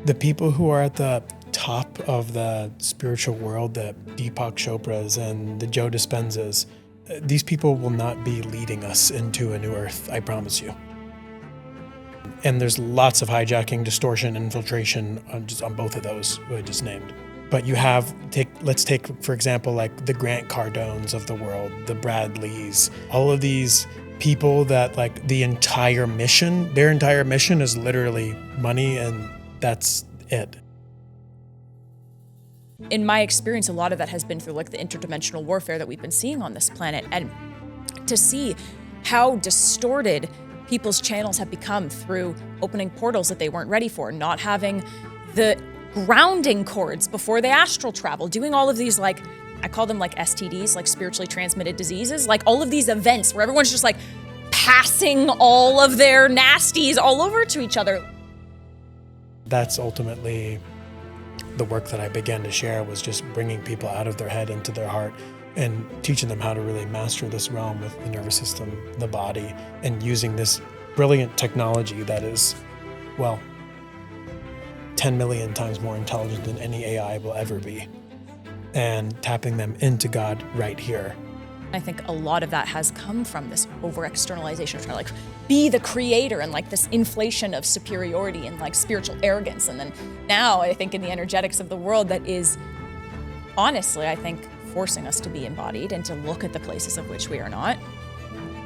The people who are at the top of the spiritual world, the Deepak Chopras and the Joe Dispenzas, these people will not be leading us into a new earth, I promise you. And there's lots of hijacking, distortion, infiltration on both of those who I just named. But you have, let's take, for example, like the Grant Cardones of the world, the Bradleys, all of these people that like their entire mission is literally money, and that's it. In my experience, a lot of that has been through like the interdimensional warfare that we've been seeing on this planet, and to see how distorted people's channels have become through opening portals that they weren't ready for, not having the grounding cords before they astral travel, doing all of these, like, I call them like STDs, like spiritually transmitted diseases, like all of these events where everyone's just like passing all of their nasties all over to each other. That's ultimately the work that I began to share, was just bringing people out of their head into their heart and teaching them how to really master this realm with the nervous system, the body, and using this brilliant technology that is, well, 10 million times more intelligent than any AI will ever be, and tapping them into God right here. I think a lot of that has come from this over-externalization of trying to like be the creator, and like this inflation of superiority and like spiritual arrogance. And then now I think in the energetics of the world that is honestly, I think, forcing us to be embodied and to look at the places of which we are not.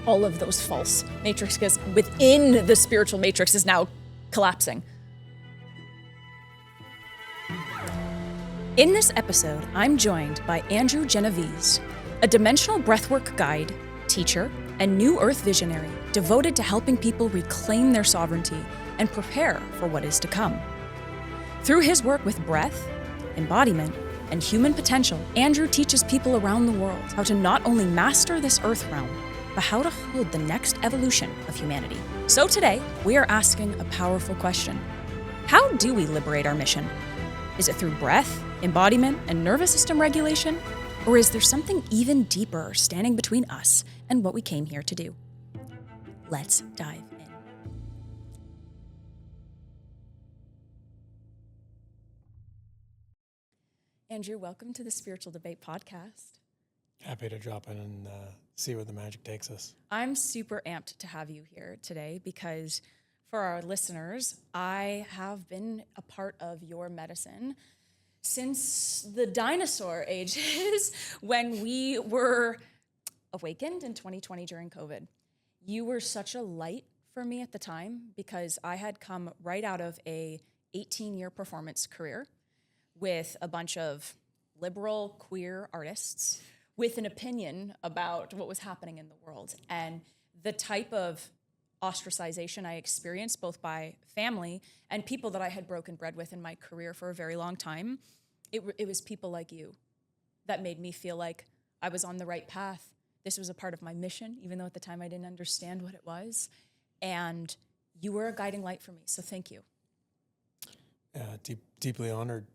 All of those false matrices within the spiritual matrix is now collapsing. In this episode, I'm joined by Andrew Genovese, a dimensional breathwork guide, teacher, and New Earth visionary devoted to helping people reclaim their sovereignty and prepare for what is to come. Through his work with breath, embodiment, and human potential, Andrew teaches people around the world how to not only master this earth realm, but how to hold the next evolution of humanity. So today, we are asking a powerful question. How do we liberate our mission? Is it through breath, embodiment, and nervous system regulation? Or is there something even deeper standing between us and what we came here to do? Let's dive in. Andrew, welcome to the Spiritual Debate Podcast. Happy to drop in and see where the magic takes us. I'm super amped to have you here today because for our listeners, I have been a part of your medicine since the dinosaur ages when we were awakened in 2020 during COVID. You were such a light for me at the time because I had come right out of a 18-year performance career with a bunch of liberal queer artists with an opinion about what was happening in the world. And the type of ostracization I experienced both by family and people that I had broken bread with in my career for a very long time, it was people like you that made me feel like I was on the right path. This was a part of my mission, even though at the time I didn't understand what it was. And you were a guiding light for me, so thank you. Deeply honored.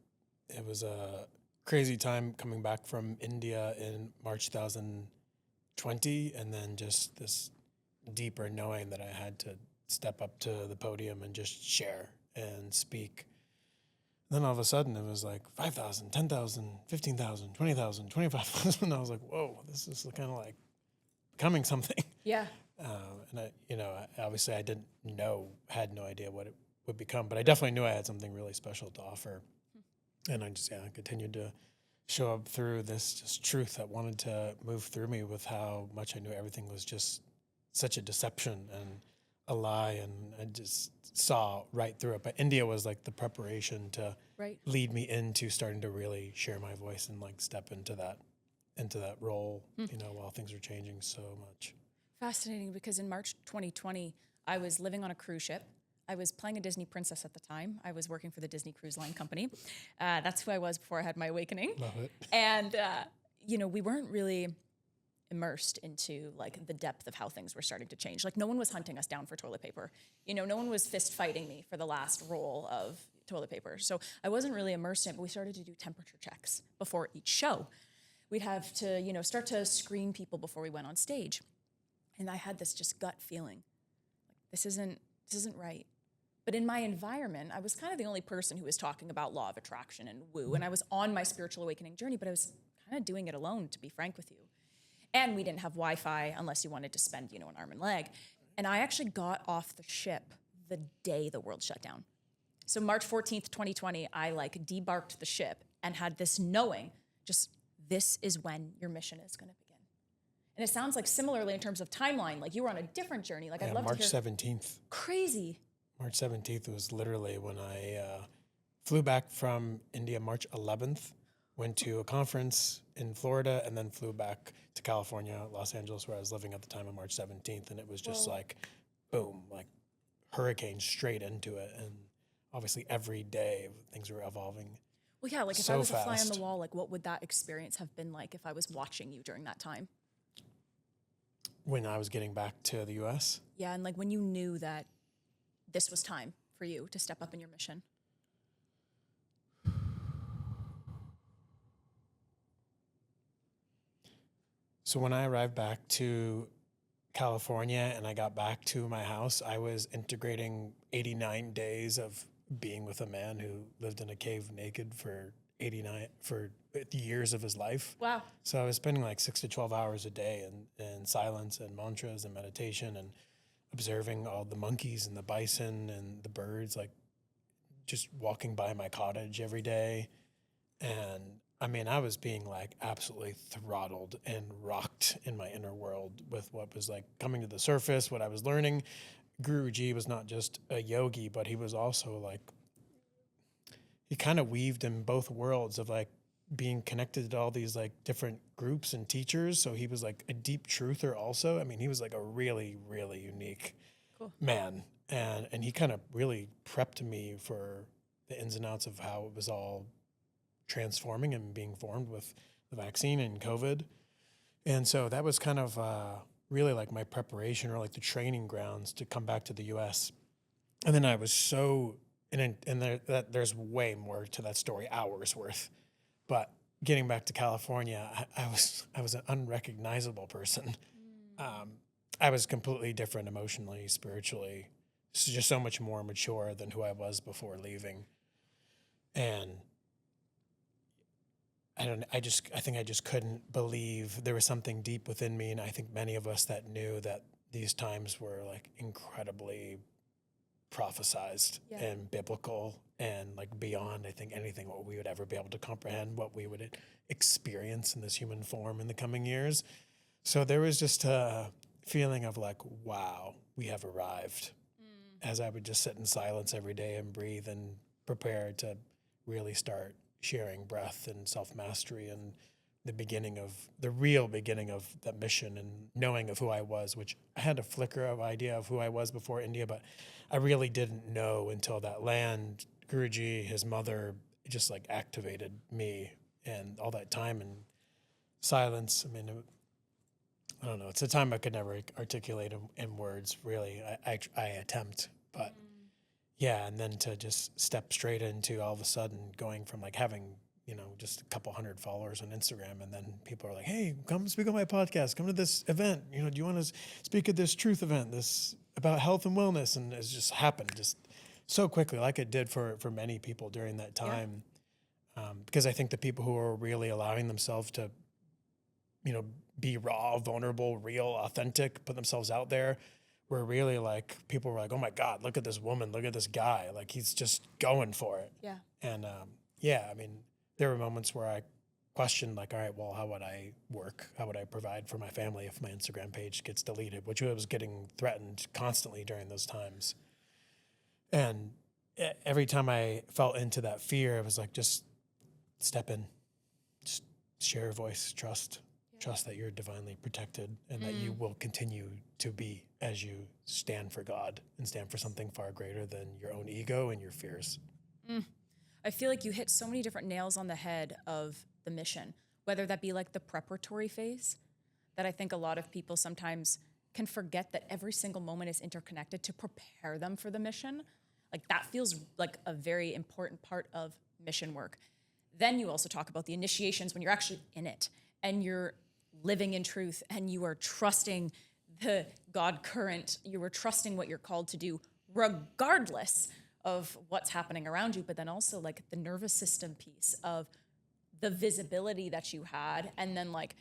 It was a crazy time coming back from India in March 2020, and then just this deeper knowing that I had to step up to the podium and just share and speak. Then all of a sudden it was like 5,000, 10,000, 15,000, 20,000, 25,000. I was like, whoa, this is kind of like becoming something. Yeah. And obviously I had no idea what it would become, but I definitely knew I had something really special to offer. And I just continued to show up through this just truth that wanted to move through me with how much I knew everything was just such a deception and a lie, and I just saw right through it. But India was like the preparation to lead me into starting to really share my voice and like step into that role, while things were changing so much. Fascinating, because in March 2020, I was living on a cruise ship. I was playing a Disney princess at the time. I was working for the Disney Cruise Line Company. That's who I was before I had my awakening. Love it. And, we weren't really immersed into like the depth of how things were starting to change. Like no one was hunting us down for toilet paper. No one was fist fighting me for the last roll of toilet paper. So I wasn't really immersed in it, but we started to do temperature checks before each show. We'd have to, start to screen people before we went on stage. And I had this just gut feeling, like, this isn't right. But in my environment, I was kind of the only person who was talking about law of attraction and woo. And I was on my spiritual awakening journey, but I was kind of doing it alone, to be frank with you. And we didn't have Wi-Fi unless you wanted to spend, an arm and leg. And I actually got off the ship the day the world shut down. So March 14th, 2020, I debarked the ship and had this knowing, just this is when your mission is going to begin. And it sounds like similarly in terms of timeline, like you were on a different journey. I'd love March to hear. 17th. Crazy. March 17th was literally when I flew back from India. March 11th, went to a conference in Florida, and then flew back to California, Los Angeles, where I was living at the time on March 17th. And it was just boom, hurricane straight into it. And obviously every day things were evolving. Well, yeah, if so I was a fly on fast. the wall, what would that experience have been like if I was watching you during that time? When I was getting back to the U.S.? Yeah, and when you knew that this was time for you to step up in your mission. So when I arrived back to California and I got back to my house, I was integrating 89 days of being with a man who lived in a cave naked for years of his life. Wow. So I was spending 6 to 12 hours a day in silence and mantras and meditation and observing all the monkeys and the bison and the birds, just walking by my cottage every day. And I was being absolutely throttled and rocked in my inner world with what was coming to the surface, what I was learning. Guruji was not just a yogi, but he was also he kind of weaved in both worlds of being connected to all these different groups and teachers. So he was a deep truther also. He was a really, really unique man. And he kind of really prepped me for the ins and outs of how it was all transforming and being formed with the vaccine and COVID. And so that was kind of really my preparation or the training grounds to come back to the US. And then I was so, and there's way more to that story, hours worth. But getting back to California, I was an unrecognizable person. I was completely different emotionally, spiritually, just so much more mature than who I was before leaving. And I think I just couldn't believe there was something deep within me. And I think many of us that knew that these times were incredibly prophesized and biblical and beyond, I think, anything what we would ever be able to comprehend, what we would experience in this human form in the coming years. So there was just a feeling of wow, we have arrived. As I would just sit in silence every day and breathe and prepare to really start sharing breath and self-mastery and the real beginning of that mission and knowing of who I was, which I had a flicker of idea of who I was before India, but I really didn't know until that land, Guruji, his mother, just activated me, and all that time in silence. I don't know. It's a time I could never articulate in words, really. I attempt, but yeah. And then to just step straight into all of a sudden going from having, just a couple hundred followers on Instagram. And then people are like, hey, come speak on my podcast. Come to this event. Do you want to speak at this truth event, this about health and wellness? And it's just happened just so quickly, like it did for many people during that time. Because I think the people who are really allowing themselves to, be raw, vulnerable, real, authentic, put themselves out there, were really people were oh my God, look at this woman, look at this guy. He's just going for it. Yeah. And there were moments where I questioned all right, well, how would I work? How would I provide for my family if my Instagram page gets deleted, which was getting threatened constantly during those times. And every time I fell into that fear, it was just step in, just share your voice, trust that you're divinely protected and that you will continue to be as you stand for God and stand for something far greater than your own ego and your fears. I feel like you hit so many different nails on the head of the mission, whether that be the preparatory phase, that I think a lot of people sometimes can forget that every single moment is interconnected to prepare them for the mission. That feels like a very important part of mission work. Then you also talk about the initiations when you're actually in it and you're living in truth and you are trusting the God current, you are trusting what you're called to do, regardless of what's happening around you, but then also like the nervous system piece of the visibility that you had, and then like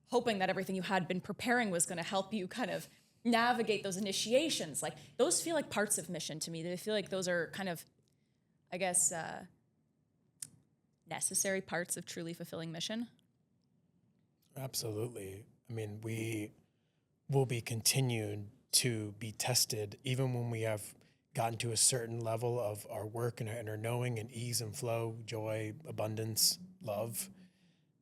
hoping that everything you had been preparing was going to help you kind of navigate those initiations. Like those feel like parts of mission to me. They feel like those are kind of, I guess, necessary parts of truly fulfilling mission. Absolutely. I mean, we will be continued to be tested even when we have gotten to a certain level of our work and our knowing and ease and flow, joy, abundance, love.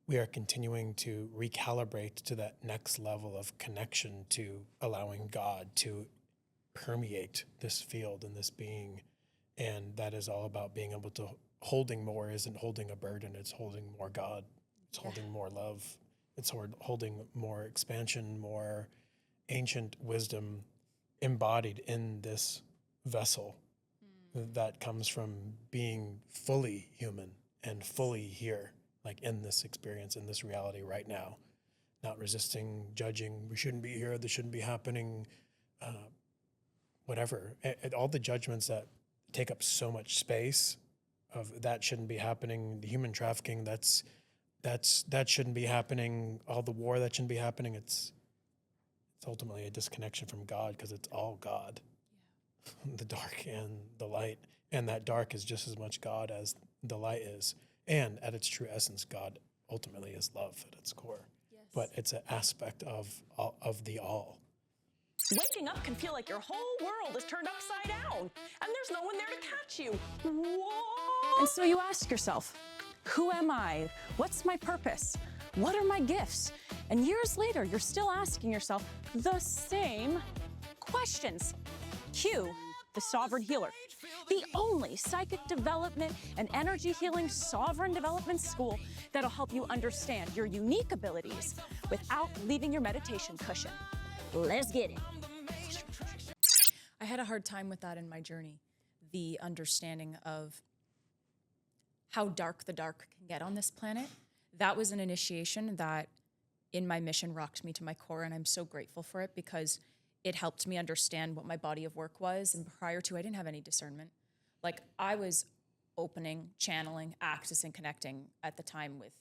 We are continuing to recalibrate to that next level of connection, to allowing God to permeate this field and this being. And that is all about being able to holding more isn't holding a burden. It's holding more God. It's holding more love. It's holding more expansion, more ancient wisdom embodied in this vessel that comes from being fully human and fully here, like in this experience, in this reality right now, not resisting, judging, we shouldn't be here, this shouldn't be happening, whatever. All the judgments that take up so much space of that shouldn't be happening, the human trafficking, that shouldn't be happening, all the war that shouldn't be happening, it's ultimately a disconnection from God because it's all God. The dark and the light, and that dark is just as much God as the light is. And at its true essence, God ultimately is love at its core. Yes. But it's an aspect of the all. Waking up can feel like your whole world is turned upside down, and there's no one there to catch you. What? And so you ask yourself, who am I? What's my purpose? What are my gifts? And years later, you're still asking yourself the same questions. Cue the Sovereign Healer, the only psychic development and energy healing sovereign development school that'll help you understand your unique abilities without leaving your meditation cushion. Let's get it. I had a hard time with that in my journey, the understanding of how dark the dark can get on this planet. That was an initiation that in my mission rocked me to my core, and I'm so grateful for it because it helped me understand what my body of work was. And prior to, I didn't have any discernment. Like I was opening, channeling, accessing, connecting at the time with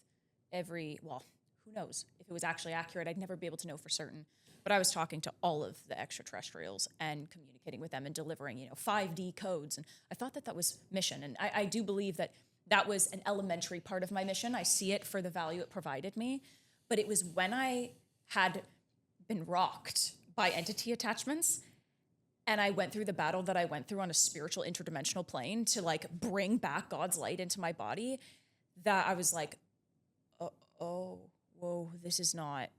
well, who knows? If it was actually accurate, I'd never be able to know for certain. But I was talking to all of the extraterrestrials and communicating with them and delivering, 5D codes. And I thought that was mission. And I do believe that was an elementary part of my mission. I see it for the value it provided me. But it was when I had been rocked by entity attachments and I went through the battle that I went through on a spiritual interdimensional plane to like bring back God's light into my body, that I was like, oh, whoa, this is not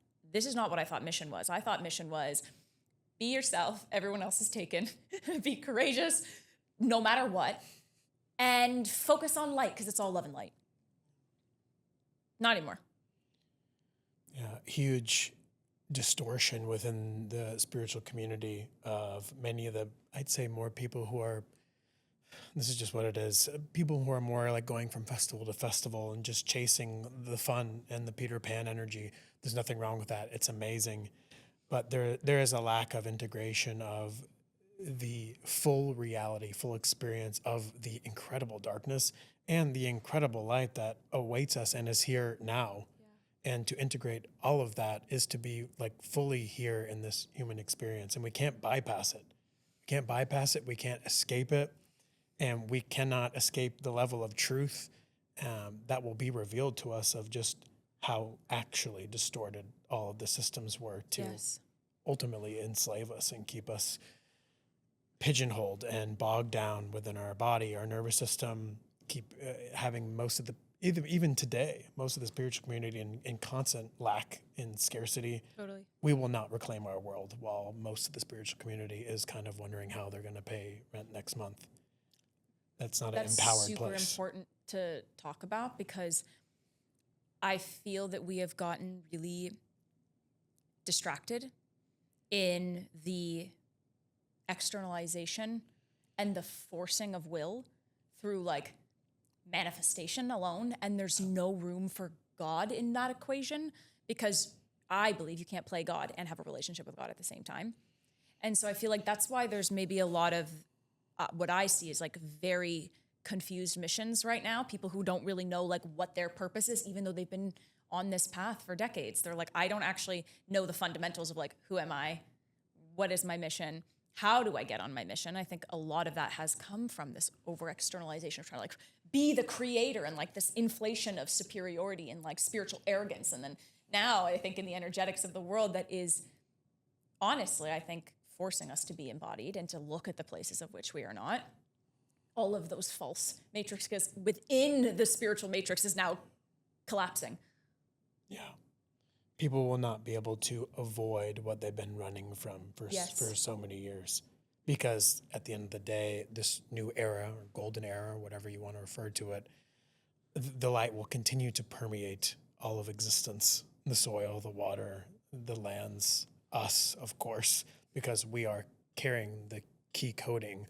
what I thought mission was. I thought mission was be yourself, everyone else is taken, be courageous, no matter what, and focus on light because it's all love and light. Not anymore. Yeah, huge distortion within the spiritual community of many of the, I'd say more people who are, this is just what it is, people who are more like going from festival to festival and just chasing the fun and the Peter Pan energy. There's nothing wrong with that. It's amazing. But there is a lack of integration of the full reality, full experience of the incredible darkness and the incredible light that awaits us and is here now. And to integrate all of that is to be like fully here in this human experience. And we can't bypass it. We can't escape it. And we cannot escape the level of truth that will be revealed to us of just how actually distorted all of the systems were to ultimately enslave us and keep us pigeonholed and bogged down within our body, our nervous system, keep having most of the, even today, most of the spiritual community in constant lack, in scarcity. Totally. We will not reclaim our world while most of the spiritual community is kind of wondering how they're going to pay rent next month. That's not an empowered place. That's super important to talk about because I feel that we have gotten really distracted in the externalization and the forcing of will through like manifestation alone, and there's no room for God in that equation because I believe you can't play God and have a relationship with God at the same time. And so I feel like that's why there's maybe a lot of what I see is like very confused missions right now. People who don't really know like what their purpose is, even though they've been on this path for decades. They're like, I don't actually know the fundamentals of like, who am I? What is my mission? How do I get on my mission? I think a lot of that has come from this over externalization of trying to like be the creator and like this inflation of superiority and like spiritual arrogance. And then now I think in the energetics of the world that is honestly, I think forcing us to be embodied and to look at the places of which we are not. All of those false matrices within the spiritual matrix is now collapsing. Yeah. People will not be able to avoid what they've been running from for so many years. Because at the end of the day, this new era or golden era, or whatever you want to refer to it, the light will continue to permeate all of existence, the soil, the water, the lands, us, of course, because we are carrying the key coding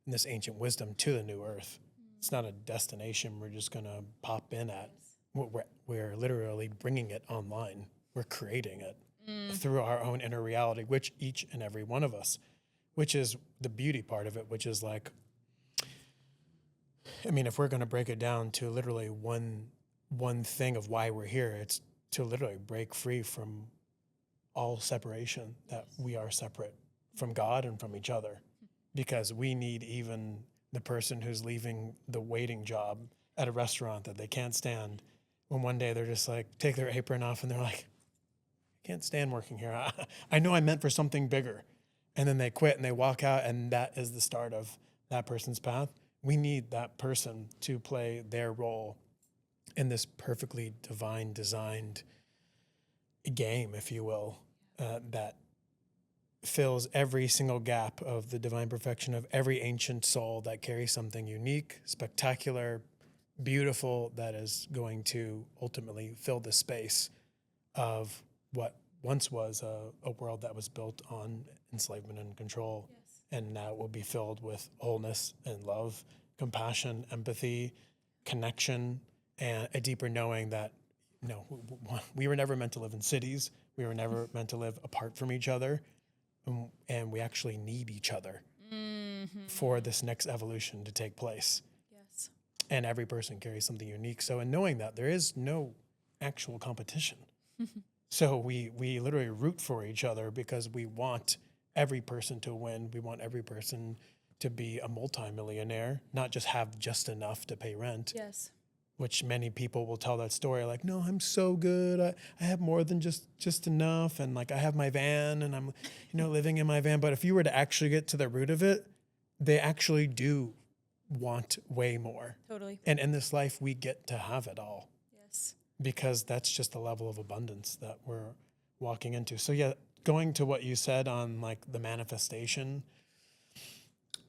in this ancient wisdom to the new earth. It's not a destination we're just going to pop in at. We're literally bringing it online. We're creating it through our own inner reality, which each and every one of us, which is the beauty part of it, which is like, I mean, if we're going to break it down to literally one thing of why we're here, it's to literally break free from all separation, that we are separate from God and from each other, because we need even the person who's leaving the waiting job at a restaurant that they can't stand, when one day they're just like, take their apron off and they're like, I can't stand working here. I know I meant for something bigger. And then they quit and they walk out, and that is the start of that person's path. We need that person to play their role in this perfectly divine designed game, if you will, that fills every single gap of the divine perfection of every ancient soul that carries something unique, spectacular, beautiful, that is going to ultimately fill the space of what once was a world that was built on enslavement and control. Yes. And now will be filled with wholeness and love, compassion, empathy, connection, and a deeper knowing that, no, we were never meant to live in cities. We were never meant to live apart from each other. And we actually need each other for this next evolution to take place. Yes. And every person carries something unique. So in knowing that, there is no actual competition. So we literally root for each other because we want every person to win. We want every person to be a multimillionaire, not just have just enough to pay rent. Yes. Which many people will tell that story like, no, I'm so good. I have more than just enough. And like, I have my van and I'm, living in my van. But if you were to actually get to the root of it, they actually do want way more. Totally. And in this life, we get to have it all. Yes. Because that's just the level of abundance that we're walking into. So yeah, going to what you said on like the manifestation,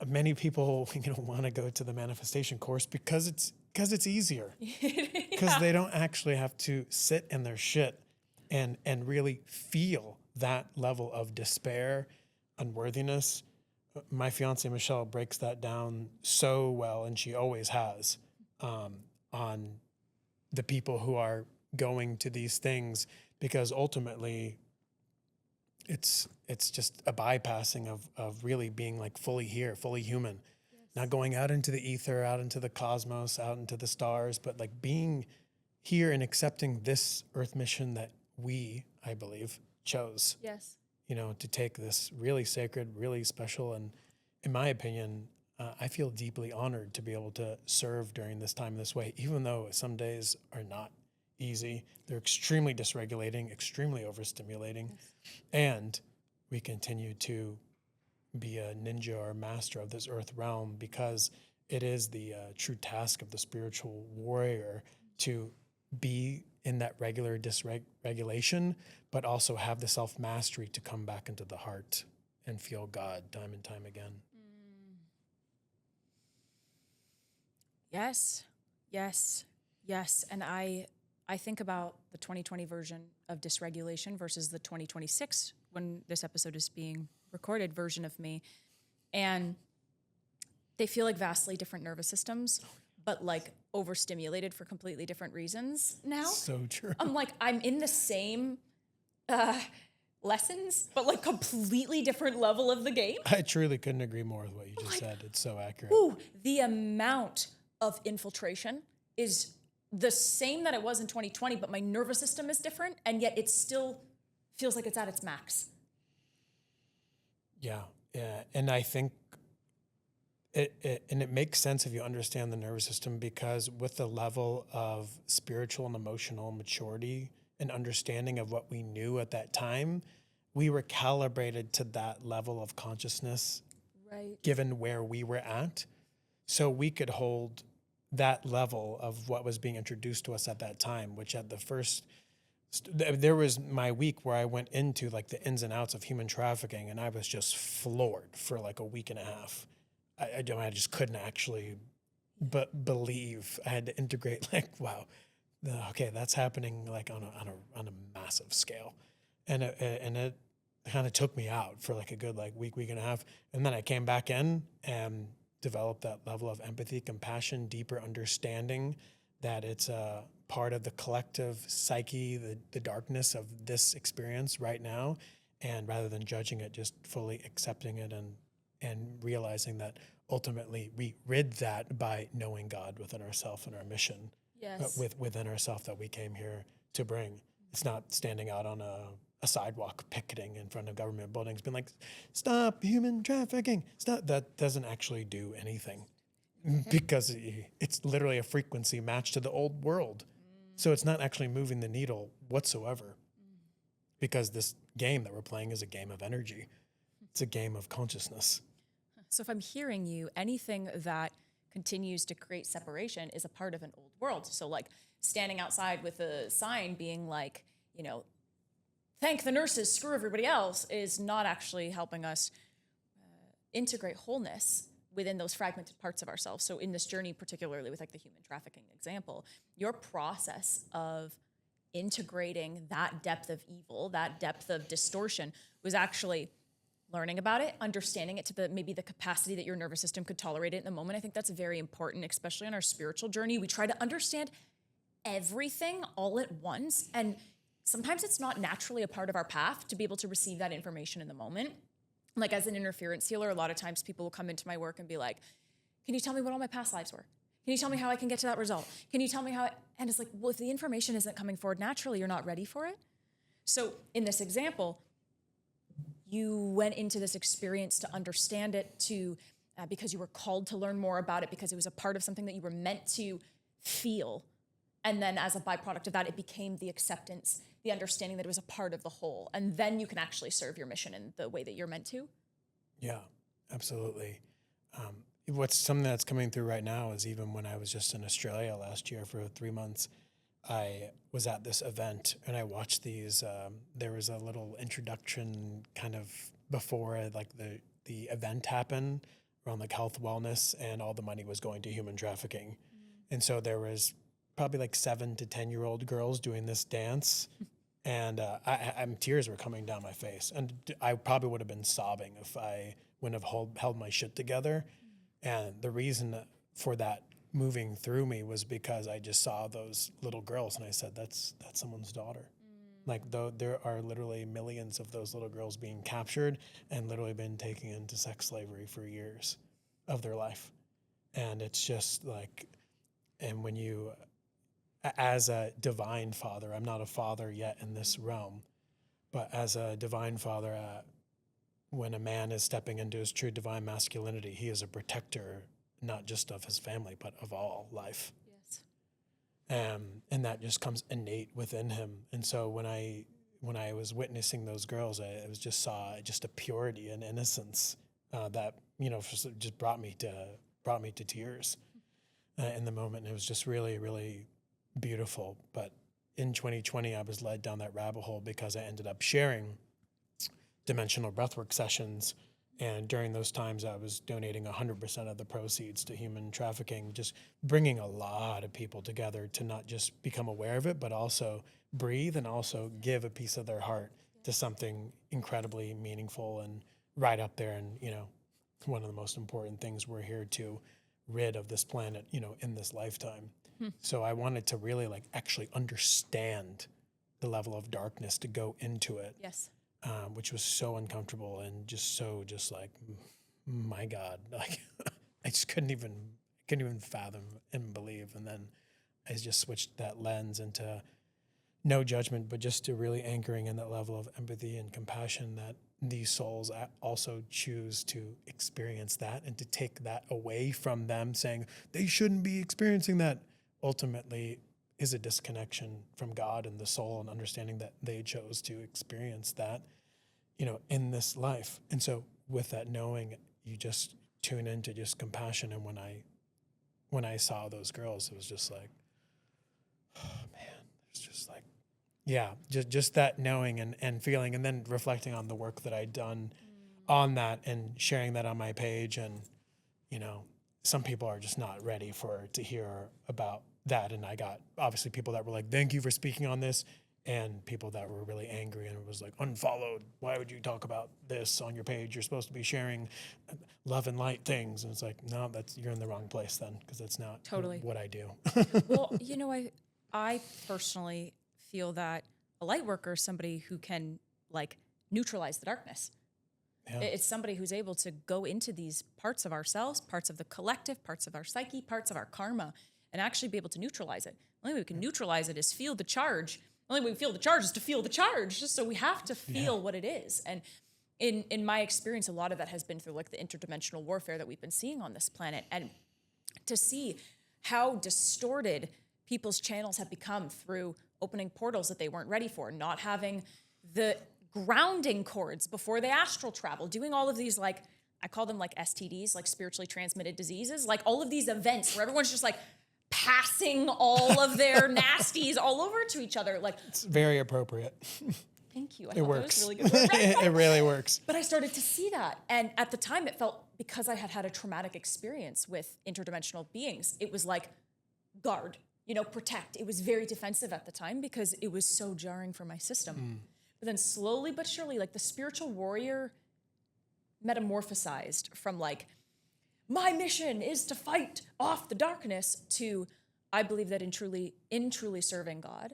many people, want to go to the manifestation course because it's easier. Because they don't actually have to sit in their shit and really feel that level of despair, unworthiness. My fiance Michelle breaks that down so well, and she always has, on the people who are going to these things, because ultimately it's just a bypassing of really being like fully here, fully human. Not going out into the ether, out into the cosmos, out into the stars, but like being here and accepting this earth mission that we, I believe, chose. Yes. To take this really sacred, really special, and in my opinion, I feel deeply honored to be able to serve during this time this way, even though some days are not easy. They're extremely dysregulating, extremely overstimulating, and we continue to be a ninja or a master of this earth realm, because it is the true task of the spiritual warrior to be in that regular dysregulation, but also have the self-mastery to come back into the heart and feel God time and time again. Yes, yes, yes. And I think about the 2020 version of dysregulation versus the 2026, when this episode is being recorded, version of me. And they feel like vastly different nervous systems, but like overstimulated for completely different reasons now. So true. I'm in the same lessons, but like completely different level of the game. I truly couldn't agree more with what you just said. It's so accurate. Ooh, the amount of infiltration is the same that it was in 2020, but my nervous system is different, and yet it still feels like it's at its max. Yeah. And I think it makes sense if you understand the nervous system, because with the level of spiritual and emotional maturity and understanding of what we knew at that time, we were calibrated to that level of consciousness, right, given where we were at. So we could hold that level of what was being introduced to us at that time, which at the first, there was my week where I went into like the ins and outs of human trafficking, and I was just floored for like a week and a half. I just couldn't actually believe. I had to integrate like, wow, okay, that's happening like on a massive scale. And it kind of took me out for like a good like week and a half. And then I came back in and developed that level of empathy, compassion, deeper understanding that it's a part of the collective psyche, the darkness of this experience right now. And rather than judging it, just fully accepting it and realizing that ultimately we rid that by knowing God within ourselves and our mission. yes, Within ourselves that we came here to bring. It's not standing out on a sidewalk picketing in front of government buildings being like, stop human trafficking, stop. That doesn't actually do anything because it's literally a frequency match to the old world. So it's not actually moving the needle whatsoever, because this game that we're playing is a game of energy. It's a game of consciousness. So if I'm hearing you, anything that continues to create separation is a part of an old world. So like standing outside with a sign being like, you know, thank the nurses, screw everybody else, is not actually helping us integrate wholeness within those fragmented parts of ourselves. So in this journey, particularly with like the human trafficking example, your process of integrating that depth of evil, that depth of distortion, was actually learning about it, understanding it to maybe the capacity that your nervous system could tolerate it in the moment. I think that's very important, especially on our spiritual journey. We try to understand everything all at once, and sometimes it's not naturally a part of our path to be able to receive that information in the moment. Like as an interference healer, a lot of times people will come into my work and be like, can you tell me what all my past lives were? Can you tell me how I can get to that result? Can you tell me how? And it's like, well, if the information isn't coming forward naturally, you're not ready for it. So in this example, you went into this experience to understand it, because you were called to learn more about it, because it was a part of something that you were meant to feel. And then as a byproduct of that, it became the acceptance, the understanding that it was a part of the whole. And then you can actually serve your mission in the way that you're meant to. Yeah, absolutely. What's something that's coming through right now is even when I was just in Australia last year for 3 months, I was at this event and I watched these. There was a little introduction kind of before like the event happened around like health, wellness, and all the money was going to human trafficking. And so there was probably like 7 to 10-year-old girls doing this dance, and tears were coming down my face. And I probably would have been sobbing if I wouldn't have held my shit together. And the reason for that moving through me was because I just saw those little girls and I said, that's someone's daughter. Like there are literally millions of those little girls being captured and literally been taken into sex slavery for years of their life. And it's just like, and when you, as a divine father, I'm not a father yet in this realm, but as a divine father, when a man is stepping into his true divine masculinity, he is a protector, not just of his family, but of all life. Yes. And that just comes innate within him. And so when I was witnessing those girls, I just saw just a purity and innocence that just brought me to tears in the moment. And it was just really, really beautiful. But in 2020, I was led down that rabbit hole because I ended up sharing Dimensional Breathwork sessions. And during those times, I was donating 100% of the proceeds to human trafficking, just bringing a lot of people together to not just become aware of it, but also breathe and also give a piece of their heart to something incredibly meaningful and right up there. And, one of the most important things we're here to rid of this planet, in this lifetime. So I wanted to really actually understand the level of darkness to go into it. Yes. which was so uncomfortable and just like, my God, like I just couldn't even fathom and believe. And then I just switched that lens into no judgment, but just to really anchoring in that level of empathy and compassion that these souls also choose to experience that, and to take that away from them saying they shouldn't be experiencing that, ultimately is a disconnection from God and the soul, and understanding that they chose to experience that, in this life. And so with that knowing, you just tune into just compassion. And when I saw those girls, it was just like, oh man, it's just like, yeah, just that knowing and feeling, and then reflecting on the work that I'd done on that and sharing that on my page. And, some people are just not ready to hear about that. And I got obviously people that were like, thank you for speaking on this. And people that were really angry and it was like, unfollowed. Why would you talk about this on your page? You're supposed to be sharing love and light things. And it's like, no, you're in the wrong place then, because that's not Totally what I do. Well, I personally feel that a light worker is somebody who can neutralize the darkness. Yeah. It's somebody who's able to go into these parts of ourselves, parts of the collective, parts of our psyche, parts of our karma, and actually be able to neutralize it. The only way we can neutralize it is feel the charge. The only way we feel the charge is to feel the charge. So we have to feel what it is. And in my experience, a lot of that has been through the interdimensional warfare that we've been seeing on this planet. And to see how distorted people's channels have become through opening portals that they weren't ready for, not having the grounding cords before they astral travel, doing all of these I call them STDs, spiritually transmitted diseases, all of these events where everyone's just passing all of their nasties all over to each other. It's very appropriate. Thank you. It works. That was really good. Right? It really works. But I started to see that. And at the time it felt, because I had a traumatic experience with interdimensional beings, it was guard, protect. It was very defensive at the time because it was so jarring for my system. But then slowly but surely, the spiritual warrior metamorphosized from my mission is to fight off the darkness to, I believe that in truly serving God,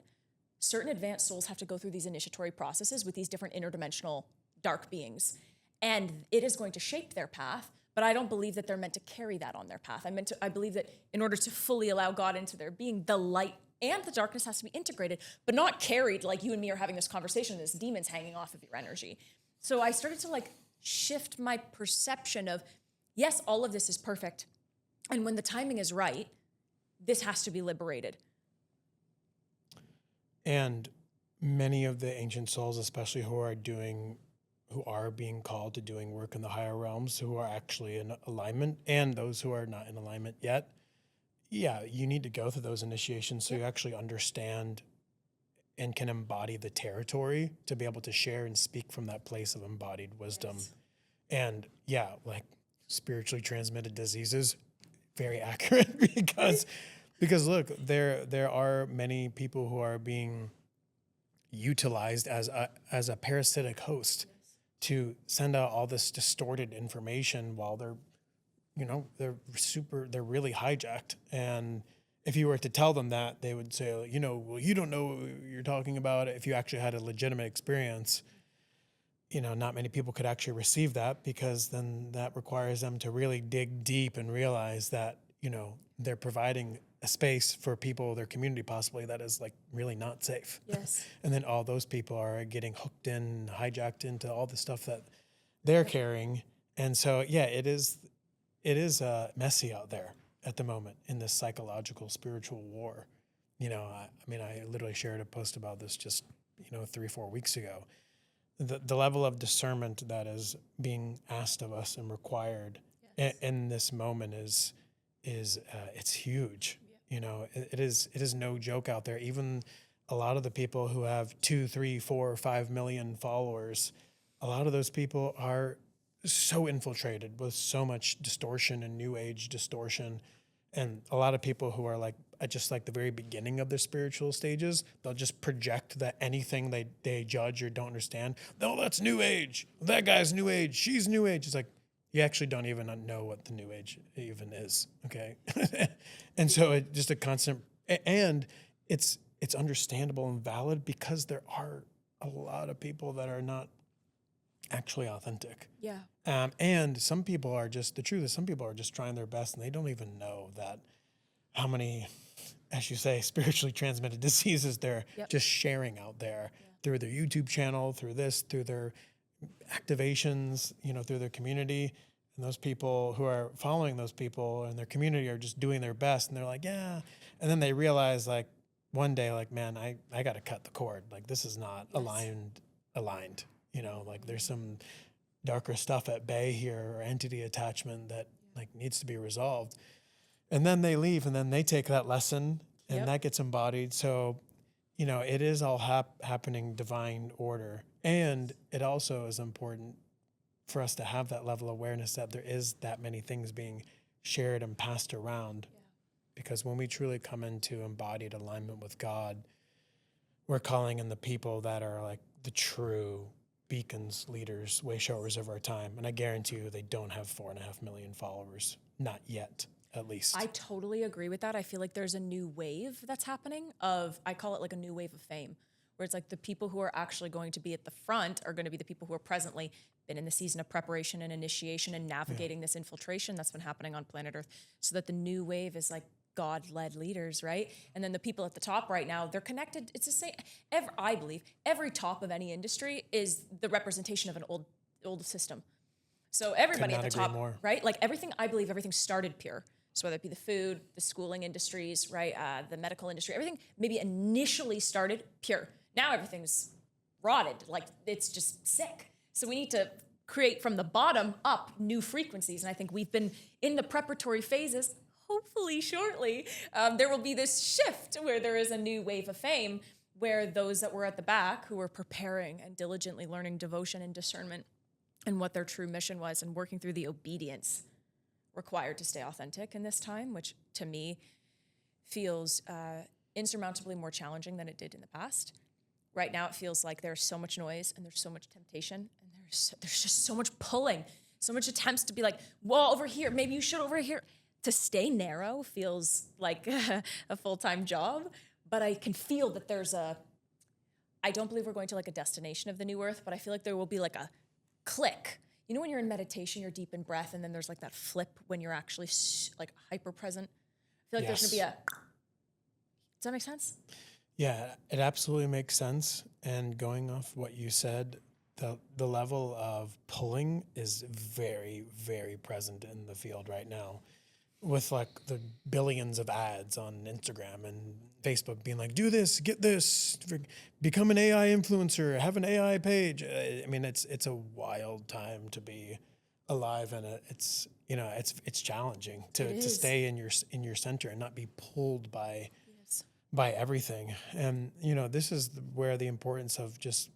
certain advanced souls have to go through these initiatory processes with these different interdimensional dark beings. And it is going to shape their path, but I don't believe that they're meant to carry that on their path. I believe that in order to fully allow God into their being, the light and the darkness has to be integrated, but not carried like you and me are having this conversation, this demon's hanging off of your energy. So I started to shift my perception of, yes, all of this is perfect. And when the timing is right, this has to be liberated. And many of the ancient souls, especially who are being called to doing work in the higher realms, who are actually in alignment, and those who are not in alignment yet, yeah, you need to go through those initiations so you actually understand and can embody the territory to be able to share and speak from that place of embodied wisdom. Yes. And yeah, spiritually transmitted diseases, very accurate because look, there are many people who are being utilized as a parasitic host to send out all this distorted information while they're really hijacked. And if you were to tell them that, they would say, well, you don't know what you're talking about. If you actually had a legitimate experience, not many people could actually receive that, because then that requires them to really dig deep and realize that, they're providing a space for people, their community possibly, that is really not safe. Yes. And then all those people are getting hooked in, hijacked into all the stuff that they're carrying. And so, yeah, it is messy out there at the moment in this psychological, spiritual war. I literally shared a post about this just, 3-4 weeks ago. The level of discernment that is being asked of us and required in this moment is it's huge. Yeah. It is no joke out there. Even a lot of the people who have 2, 3, 4, 5 million followers, a lot of those people are so infiltrated with so much distortion and new age distortion. And a lot of people who are at just the very beginning of their spiritual stages, they'll just project that anything they judge or don't understand, no, that's new age. That guy's new age. She's new age. It's you actually don't even know what the new age even is. Okay. And so it's just a constant, and it's understandable and valid because there are a lot of people that are not actually authentic. Yeah. And some people are just, the truth is some people are just trying their best and they don't even know that how many, as you say, spiritually transmitted diseases they're Yep. just sharing out there through their YouTube channel, through their activations, through their community. And those people who are following those people and their community are just doing their best. And they're like, yeah. And then they realize like one day, like, man, I got to cut the cord. Like this is not aligned, like there's some darker stuff at bay here or entity attachment that like needs to be resolved. And then they leave and then they take that lesson and that gets embodied. So, it is all happening divine order. And it also is important for us to have that level of awareness that there is that many things being shared and passed around. Yeah. Because when we truly come into embodied alignment with God, we're calling in the people that are like the true beacons, leaders, way showers of our time. And I guarantee you they don't have 4.5 million followers. Not yet, at least. I totally agree with that. I feel like there's a new wave that's happening I call it like a new wave of fame, where it's like the people who are actually going to be at the front are going to be the people who are presently been in the season of preparation and initiation and navigating this infiltration that's been happening on planet Earth, so that the new wave is like God-led leaders, right? And then the people at the top right now, they're connected. It's the same. I believe every top of any industry is the representation of an old system. So everybody at the top, right? Like I believe everything started pure. So whether it be the food, the schooling industries, right, the medical industry, everything maybe initially started pure. Now everything's rotted, like it's just sick. So we need to create from the bottom up new frequencies. And I think we've been in the preparatory phases. Hopefully shortly, there will be this shift where there is a new wave of fame, where those that were at the back who were preparing and diligently learning devotion and discernment and what their true mission was and working through the obedience required to stay authentic in this time, which to me feels insurmountably more challenging than it did in the past. Right now, it feels like there's so much noise and there's so much temptation and there's just so much pulling, so much attempts to be like, well, over here, maybe you should over here. To stay narrow feels like a full-time job, but I can feel that I don't believe we're going to like a destination of the new earth, but I feel like there will be like a click. You know, when you're in meditation, you're deep in breath, and then there's like that flip when you're actually like hyper present. I feel like there's gonna be does that make sense? Yeah, it absolutely makes sense. And going off what you said, the level of pulling is very, very present in the field right now, with like the billions of ads on Instagram and Facebook being like, do this, get this, become an AI influencer, have an AI page. I mean, it's a wild time to be alive, and it's challenging to stay in your center and not be pulled by everything. And this is where the importance of just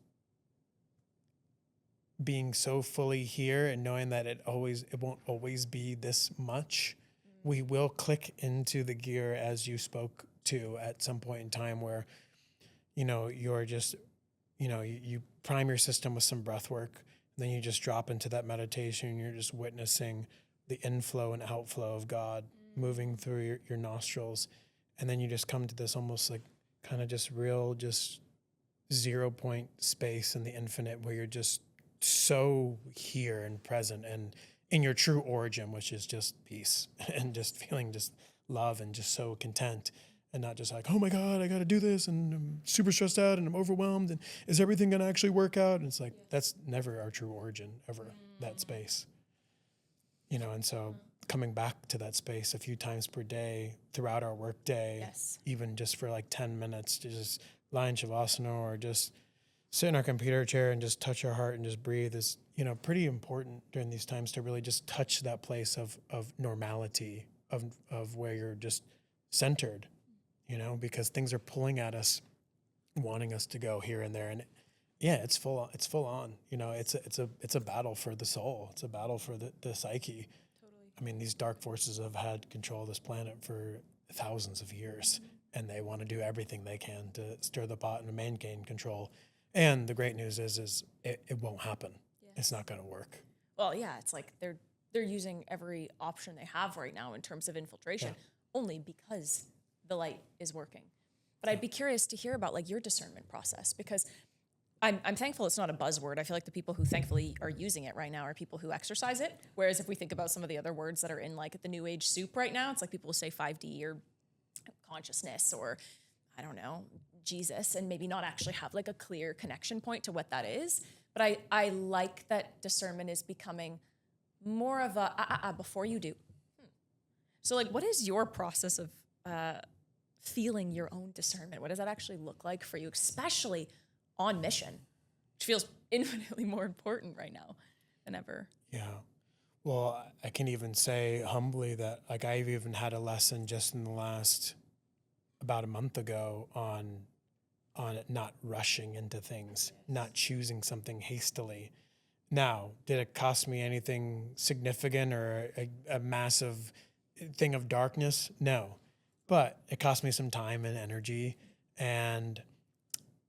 being so fully here and knowing that it won't always be this much. We will click into the gear, as you spoke to, at some point in time where, you're just, you prime your system with some breath work, and then you just drop into that meditation, and you're just witnessing the inflow and outflow of God moving through your nostrils. And then you just come to this almost like kind of just real, just 0 point space in the infinite where you're just so here and present and in your true origin, which is just peace and just feeling just love and just so content, and not just like, oh my God, I got to do this and I'm super stressed out and I'm overwhelmed and is everything going to actually work out? And it's like, that's never our true origin, ever, that space. And so coming back to that space a few times per day throughout our work day, even just for like 10 minutes to just lie in Shavasana or just sit in our computer chair and just touch our heart and just breathe is, pretty important during these times, to really just touch that place of normality, of where you're just centered, because things are pulling at us, wanting us to go here and there. And it's full on, it's a battle for the soul. It's a battle for the psyche. Totally. I mean, these dark forces have had control of this planet for thousands of years, and they want to do everything they can to stir the pot and maintain control. And the great news is it won't happen. Yes. It's not going to work. Well, yeah, it's like they're using every option they have right now in terms of infiltration, only because the light is working. But I'd be curious to hear about like your discernment process, because I'm thankful it's not a buzzword. I feel like the people who thankfully are using it right now are people who exercise it. Whereas if we think about some of the other words that are in like the new age soup right now, it's like people will say 5D or consciousness or I don't know, Jesus, and maybe not actually have like a clear connection point to what that is. But I like that discernment is becoming more of a before you do. So like, what is your process of feeling your own discernment? What does that actually look like for you, especially on mission, which feels infinitely more important right now than ever? Yeah. Well, I can even say humbly that like I've even had a lesson just in the last about a month ago on it not rushing into things, not choosing something hastily. Now, did it cost me anything significant or a massive thing of darkness? No. But it cost me some time and energy. And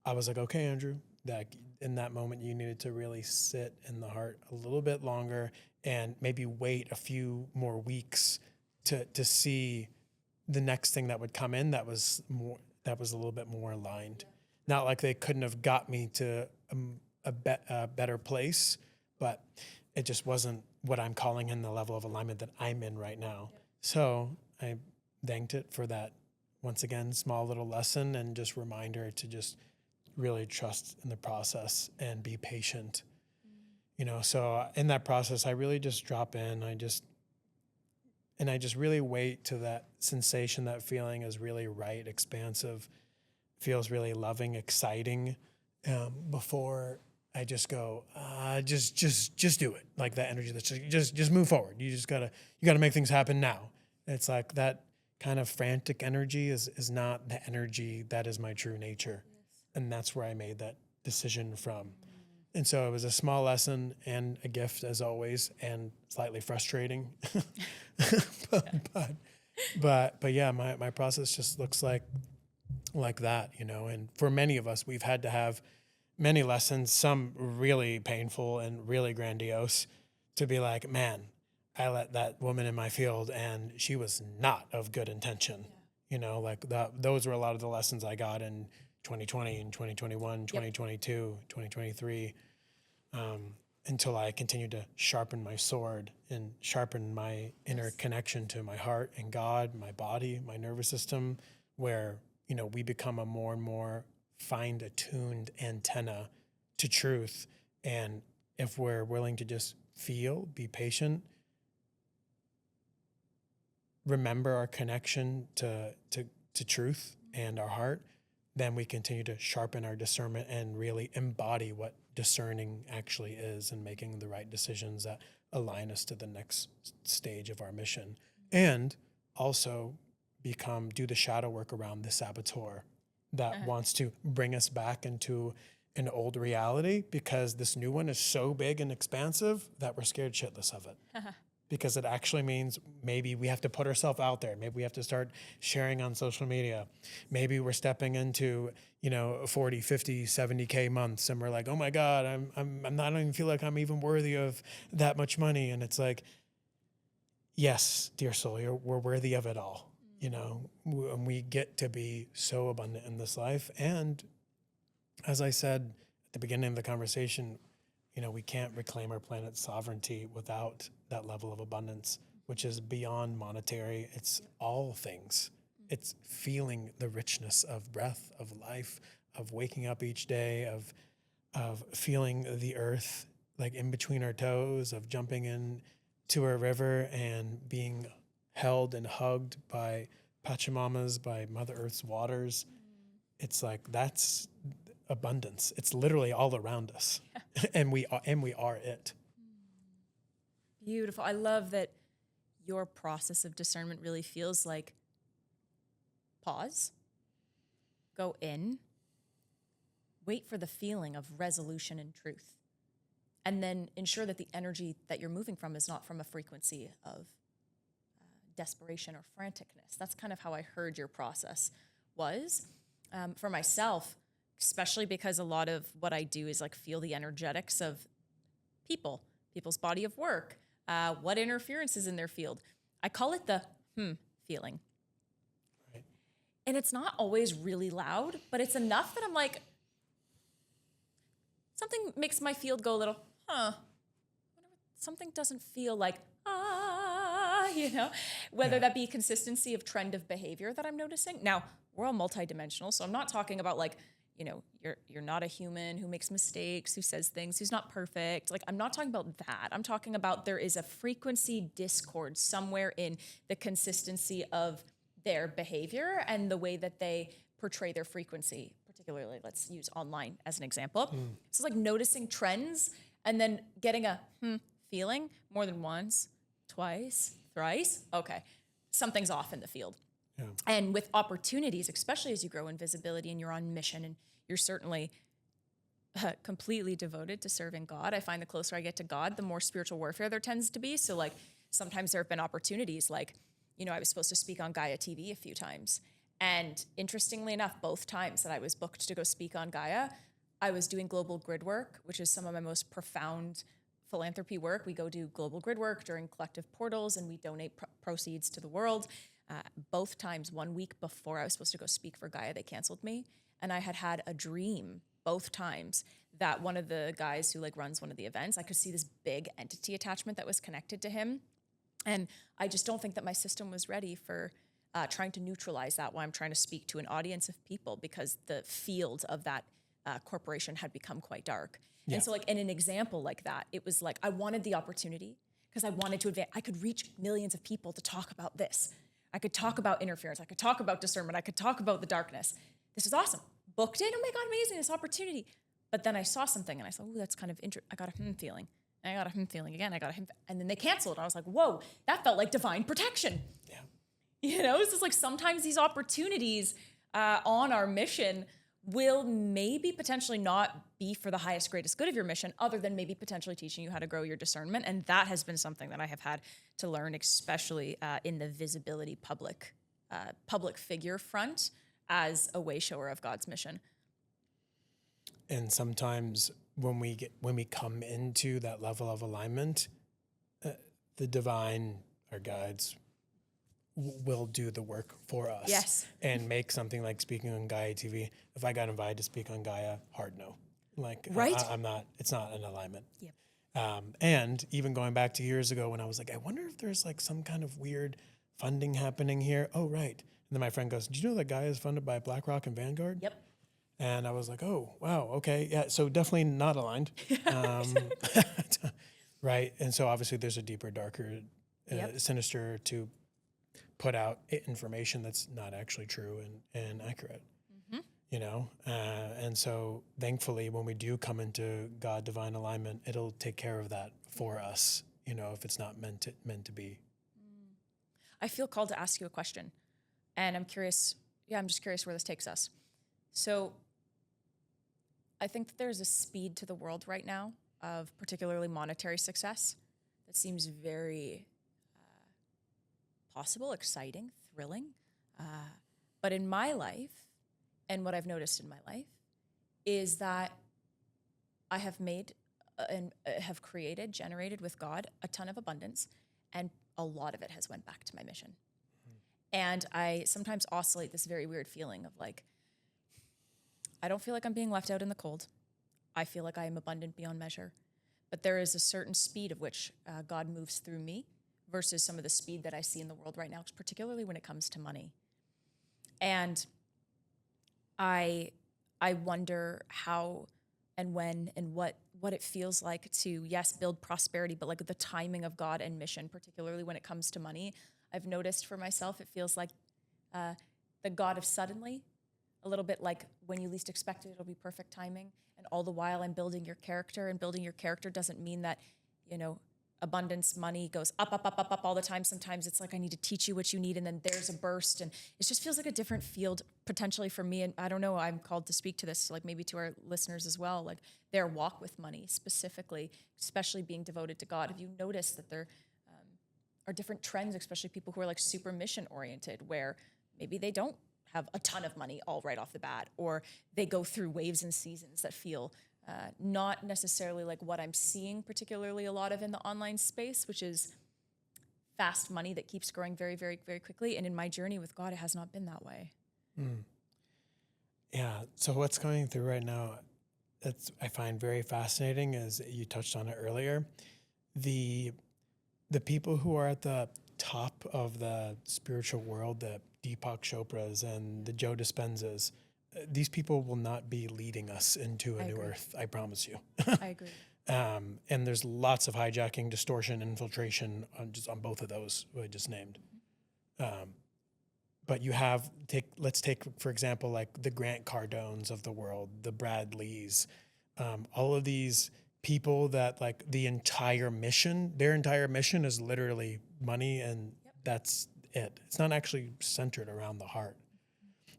I was like, okay, Andrew, that in that moment you needed to really sit in the heart a little bit longer and maybe wait a few more weeks to see the next thing that would come in that was a little bit more aligned. Not like they couldn't have got me to a better place, but it just wasn't what I'm calling in the level of alignment that I'm in right now. Yep. So I thanked it for that, once again, small little lesson and just reminder to just really trust in the process and be patient. You know, so in that process, I really just drop in. I just really wait till that sensation, that feeling is really right, expansive, feels really loving, exciting, before I just go, just do it. Like that energy that's just move forward. You gotta make things happen now. It's like that kind of frantic energy is not the energy that is my true nature. Yes. And that's where I made that decision from. And so it was a small lesson and a gift as always, and slightly frustrating. but yeah, my process just looks like that, you know. And for many of us, we've had to have many lessons, some really painful and really grandiose, to be like, man, I let that woman in my field and she was not of good intention. Yeah. You know, like those were a lot of the lessons I got in 2020 and 2021, 2022, 2023, until I continued to sharpen my sword and sharpen my inner connection to my heart and God, my body, my nervous system, where, you know, we become a more and more fine-tuned antenna to truth. And if we're willing to just feel, be patient, remember our connection to truth and our heart, then we continue to sharpen our discernment and really embody what discerning actually is and making the right decisions that align us to the next stage of our mission. And also do the shadow work around the saboteur that wants to bring us back into an old reality, because this new one is so big and expansive that we're scared shitless of it. Because it actually means maybe we have to put ourselves out there. Maybe we have to start sharing on social media. Maybe we're stepping into, 40, 50, 70K months and we're like, oh my God, I'm not, I don't even feel like I'm even worthy of that much money. And it's like, yes, dear soul, we're worthy of it all. And we get to be so abundant in this life. And as I said at the beginning of the conversation, we can't reclaim our planet's sovereignty without that level of abundance, which is beyond monetary. It's all things. It's feeling the richness of breath, of life, of waking up each day, of feeling the earth like in between our toes, of jumping into a river and being held and hugged by Pachamamas, by Mother Earth's waters. It's like that's abundance. It's literally all around us. and we are it. Beautiful. I love that your process of discernment really feels like pause, go in, wait for the feeling of resolution and truth, and then ensure that the energy that you're moving from is not from a frequency of desperation or franticness. That's kind of how I heard your process was. For myself, especially because a lot of what I do is like feel the energetics of people's body of work, what interference is in their field. I call it the feeling. Right. And it's not always really loud, but it's enough that I'm like, something makes my field go a little, something doesn't feel like, whether that be consistency of trend of behavior that I'm noticing. Now, we're all multidimensional, so I'm not talking about like, you're not a human who makes mistakes, who says things, who's not perfect. Like, I'm not talking about that. I'm talking about there is a frequency discord somewhere in the consistency of their behavior and the way that they portray their frequency, particularly let's use online as an example. So it's like noticing trends and then getting a feeling more than once, twice, thrice. Okay, something's off in the field. Yeah. And with opportunities, especially as you grow in visibility and you're on mission and you're certainly completely devoted to serving God. I find the closer I get to God, the more spiritual warfare there tends to be. So like sometimes there have been opportunities like, I was supposed to speak on Gaia TV a few times. And interestingly enough, both times that I was booked to go speak on Gaia, I was doing global grid work, which is some of my most profound philanthropy work. We go do global grid work during collective portals and we donate proceeds to the world. Both times, 1 week before I was supposed to go speak for Gaia, they canceled me. And I had a dream both times that one of the guys who like runs one of the events, I could see this big entity attachment that was connected to him. And I just don't think that my system was ready for trying to neutralize that while I'm trying to speak to an audience of people because the field of that corporation had become quite dark. Yeah. And so like in an example like that, it was like I wanted the opportunity because I wanted to advance. I could reach millions of people to talk about this. I could talk about interference. I could talk about discernment. I could talk about the darkness. This is awesome. Booked it. Oh my God, amazing, this opportunity. But then I saw something and I said, oh, that's kind of interesting. I got a feeling. And I got a feeling again. I got a and then they canceled. I was like, whoa, that felt like divine protection. Yeah. It's just like sometimes these opportunities on our mission will maybe potentially not be for the highest, greatest good of your mission, other than maybe potentially teaching you how to grow your discernment. And that has been something that I have had to learn, especially in the visibility public figure front as a way shower of God's mission. And sometimes when we come into that level of alignment, the divine, our guides, will do the work for us. Yes. And make something like speaking on Gaia TV. If I got invited to speak on Gaia, hard no. Like, right? I'm not, it's not an alignment. Yep. And even going back to years ago when I was like, I wonder if there's like some kind of weird funding happening here. Oh, right. And then my friend goes, did you know that Gaia is funded by BlackRock and Vanguard? Yep. And I was like, oh, wow, okay. Yeah, so definitely not aligned. Right. And so obviously there's a deeper, darker, sinister to put out information that's not actually true and accurate, and so thankfully when we do come into God divine alignment, it'll take care of that for us, if it's not meant to be. I feel called to ask you a question, and I'm curious. Yeah, I'm just curious where this takes us. So I think that there's a speed to the world right now of particularly monetary success that seems very possible, exciting, thrilling. But in my life, and what I've noticed in my life, is that I have made and have created, generated with God a ton of abundance, and a lot of it has went back to my mission. And I sometimes oscillate this very weird feeling of like, I don't feel like I'm being left out in the cold. I feel like I am abundant beyond measure. But there is a certain speed of which God moves through me versus some of the speed that I see in the world right now, particularly when it comes to money. And I wonder how and when and what it feels like to, yes, build prosperity, but like the timing of God and mission, particularly when it comes to money. I've noticed for myself, it feels like the God of suddenly, a little bit like when you least expect it, it'll be perfect timing. And all the while I'm building your character, and building your character doesn't mean that, abundance, money goes up, up, up, up, up all the time. Sometimes it's like I need to teach you what you need, and then there's a burst, and it just feels like a different field potentially for me. And I don't know, I'm called to speak to this, like maybe to our listeners as well, like their walk with money specifically, especially being devoted to God. Have you noticed that there are different trends, especially people who are like super mission oriented, where maybe they don't have a ton of money all right off the bat, or they go through waves and seasons that feel not necessarily like what I'm seeing particularly a lot of in the online space, which is fast money that keeps growing very, very, very quickly. And in my journey with God, it has not been that way. Yeah. So what's going through right now, that's I find very fascinating is you touched on it earlier. The people who are at the top of the spiritual world, the Deepak Chopras and the Joe Dispenzas, these people will not be leading us into a new earth. I promise you. I agree. And there's lots of hijacking, distortion, infiltration on both of those I just named. But let's take for example, like the Grant Cardones of the world, the Brad Lees, all of these people that like their entire mission is literally money, and that's it. It's not actually centered around the heart.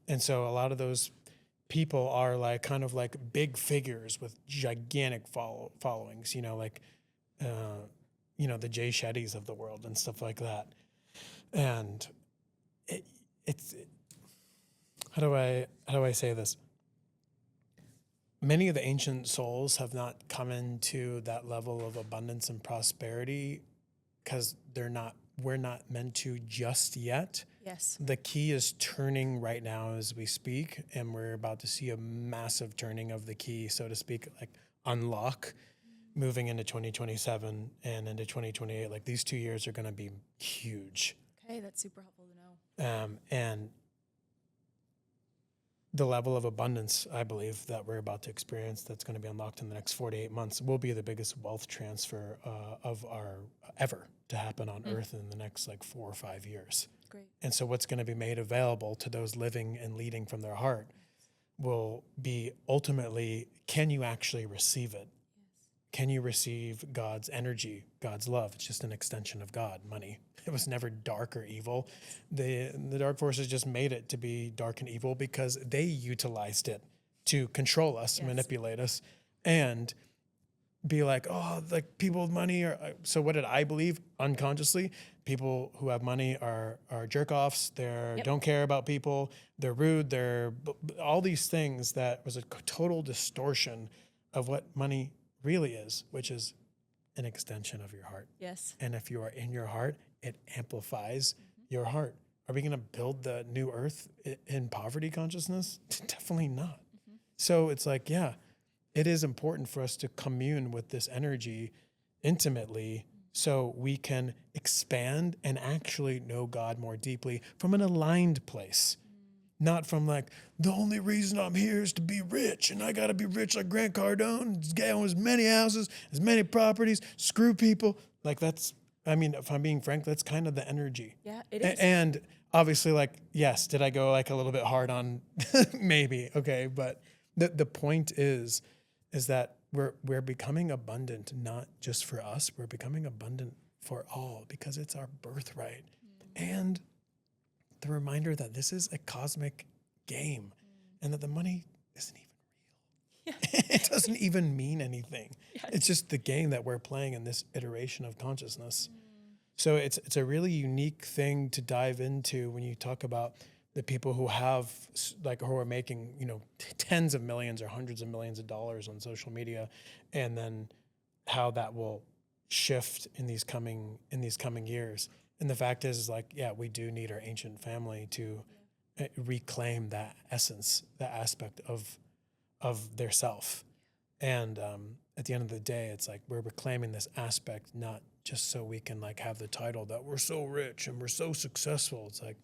And so a lot of those people are like kind of like big figures with gigantic followings, like, the Jay Shettys of the world and stuff like that. And it's how do I say this? Many of the ancient souls have not come into that level of abundance and prosperity because we're not meant to just yet. Yes. The key is turning right now as we speak, and we're about to see a massive turning of the key, so to speak, like unlock, moving into 2027 and into 2028. Like these 2 years are going to be huge. Okay, that's super helpful to know. And the level of abundance, I believe, that we're about to experience that's going to be unlocked in the next 4 to 8 months will be the biggest wealth transfer of our ever to happen on Earth in the next like 4 or 5 years. Great. And so what's going to be made available to those living and leading from their heart will be ultimately, can you actually receive it? Yes. Can you receive God's energy, God's love? It's just an extension of God, money. It was never dark or evil. The dark forces just made it to be dark and evil because they utilized it to control us, manipulate us, and be like, oh, like people with money are. So what did I believe unconsciously? People who have money are jerk offs. They're don't care about people. They're rude. They're all these things that was a total distortion of what money really is, which is an extension of your heart. Yes. And if you are in your heart, it amplifies your heart. Are we going to build the new earth in poverty consciousness? Definitely not. So it's like, it is important for us to commune with this energy intimately so we can expand and actually know God more deeply from an aligned place. Not from like, the only reason I'm here is to be rich, and I got to be rich like Grant Cardone, get as many houses, as many properties, screw people. Like if I'm being frank, that's kind of the energy. Yeah, it is. And obviously, like, yes, did I go like a little bit hard on maybe, okay, but the point is that we're becoming abundant, not just for us, we're becoming abundant for all because it's our birthright. And the reminder that this is a cosmic game and that the money isn't even real. It doesn't even mean anything. Yes. It's just the game that we're playing in this iteration of consciousness. So it's a really unique thing to dive into when you talk about the people who who are making, tens of millions or hundreds of millions of dollars on social media, and then how that will shift in these coming years. And the fact is like, we do need our ancient family to reclaim that essence, that aspect of their self. And at the end of the day, it's like we're reclaiming this aspect, not just so we can like have the title that we're so rich and we're so successful. It's like,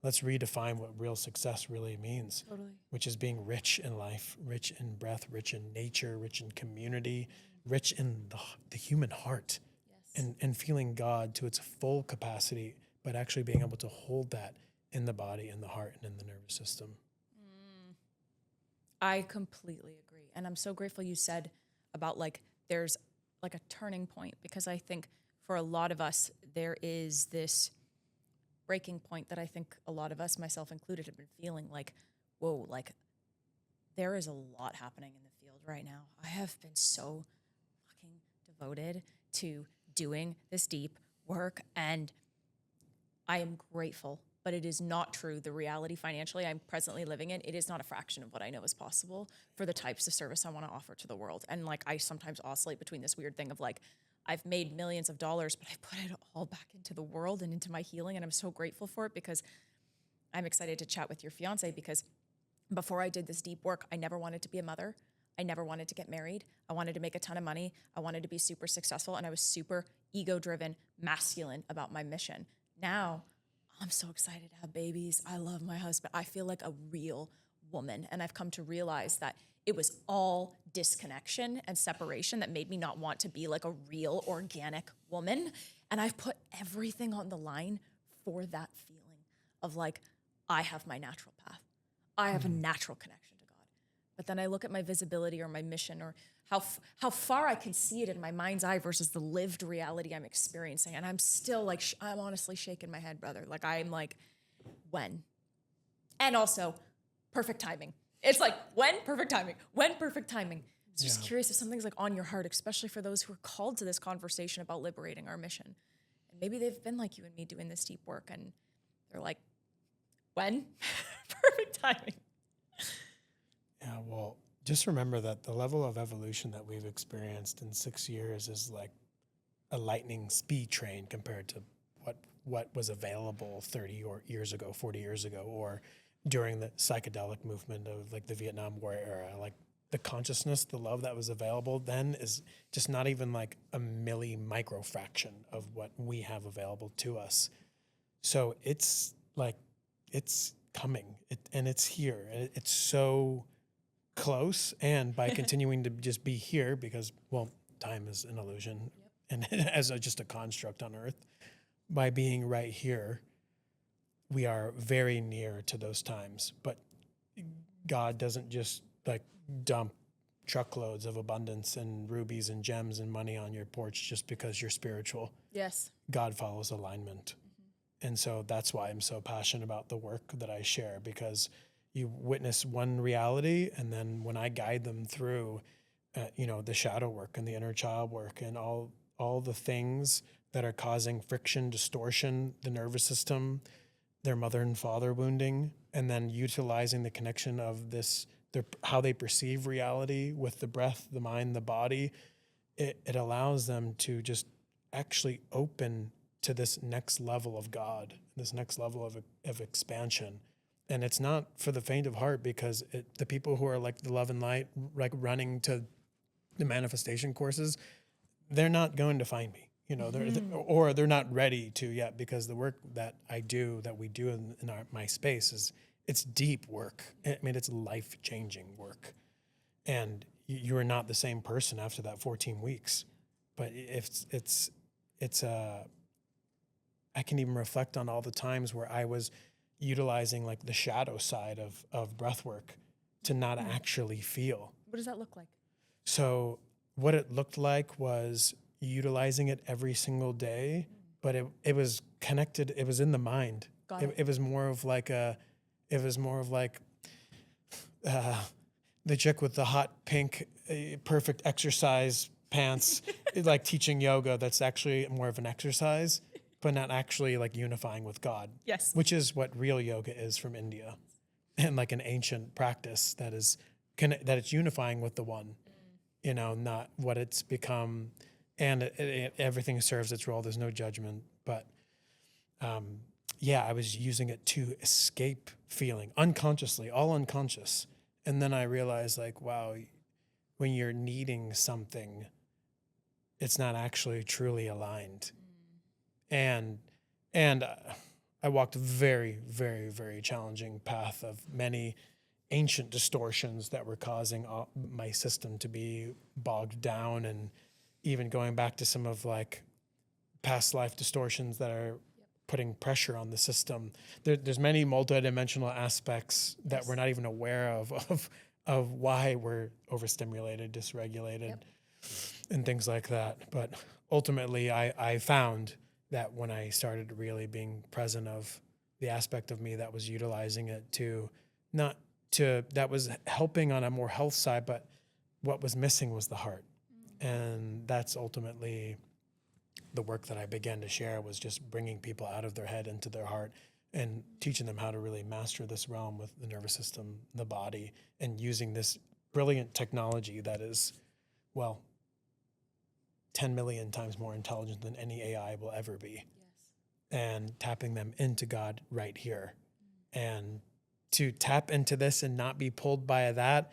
let's redefine what real success really means, which is being rich in life, rich in breath, rich in nature, rich in community, rich in the human heart. And feeling God to its full capacity, but actually being able to hold that in the body, in the heart, and in the nervous system. I completely agree. And I'm so grateful you said about like, there's like a turning point, because I think for a lot of us, there is this breaking point that I think a lot of us, myself included, have been feeling like, whoa, like there is a lot happening in the field right now. I have been so fucking devoted to doing this deep work, and I am grateful, but it is not true. The reality financially I'm presently living in, it is not a fraction of what I know is possible for the types of service I want to offer to the world. And like, I sometimes oscillate between this weird thing of like, I've made millions of dollars, but I put it all back into the world and into my healing. And I'm so grateful for it, because I'm excited to chat with your fiance, because before I did this deep work, I never wanted to be a mother. I never wanted to get married. I wanted to make a ton of money. I wanted to be super successful. And I was super ego-driven, masculine about my mission. Now, I'm so excited to have babies. I love my husband. I feel like a real woman. And I've come to realize that it was all disconnection and separation that made me not want to be like a real organic woman. And I've put everything on the line for that feeling of like, I have my natural path. I have a natural connection to God. But then I look at my visibility or my mission or how far I can see it in my mind's eye versus the lived reality I'm experiencing. And I'm still like, I'm honestly shaking my head, brother. Like, I'm like, when? And also, perfect timing. It's like, when? Perfect timing. When? Perfect timing. So just curious if something's like on your heart, especially for those who are called to this conversation about liberating our mission. And maybe they've been like you and me doing this deep work and they're like, when? Perfect timing. Yeah, well, just remember that the level of evolution that we've experienced in 6 years is like a lightning speed train compared to what was available 30 years ago, 40 years ago, or during the psychedelic movement of like the Vietnam War era. Like the consciousness, the love that was available then is just not even like a micro fraction of what we have available to us. So it's like, it's coming and it's here. And it's so close. And by continuing to just be here, because, well, time is an illusion and as just a construct on earth, by being right here, we are very near to those times. But God doesn't just like dump truckloads of abundance and rubies and gems and money on your porch just because you're spiritual. Yes. God follows alignment. And so that's why I'm so passionate about the work that I share, because you witness one reality, and then when I guide them through, the shadow work and the inner child work and all the things that are causing friction, distortion, the nervous system, their mother and father wounding, and then utilizing the connection of this, how they perceive reality with the breath, the mind, the body, it allows them to just actually open to this next level of God, this next level of expansion. And it's not for the faint of heart, because the people who are like the love and light, like running to the manifestation courses, they're not going to find me, they're not ready to yet, because the work that we do in my space it's deep work. I mean, it's life-changing work. And you are not the same person after that 14 weeks. But I can even reflect on all the times where I was utilizing like the shadow side of breath work to not actually feel. What does that look like? So what it looked like was utilizing it every single day, but it was connected. It was in the mind. It was more of like the chick with the hot pink, perfect exercise pants, like teaching yoga. That's actually more of an exercise, but not actually like unifying with God. Yes. Which is what real yoga is from India, and like an ancient practice that it's unifying with the one, not what it's become. And everything serves its role. There's no judgment. But I was using it to escape feeling unconsciously, all unconscious. And then I realized, like, wow, when you're needing something, it's not actually truly aligned. And I walked a very, very, very challenging path of many ancient distortions that were causing my system to be bogged down, and even going back to some of like past life distortions that are putting pressure on the system. There's many multidimensional aspects that we're not even aware of why we're overstimulated, dysregulated, and things like that. But ultimately, I found that when I started really being present of the aspect of me that was utilizing it that was helping on a more health side, but what was missing was the heart. And that's ultimately the work that I began to share, was just bringing people out of their head into their heart and teaching them how to really master this realm with the nervous system, the body, and using this brilliant technology that is, 10 million times more intelligent than any AI will ever be. Yes. And tapping them into God right here. And to tap into this and not be pulled by that,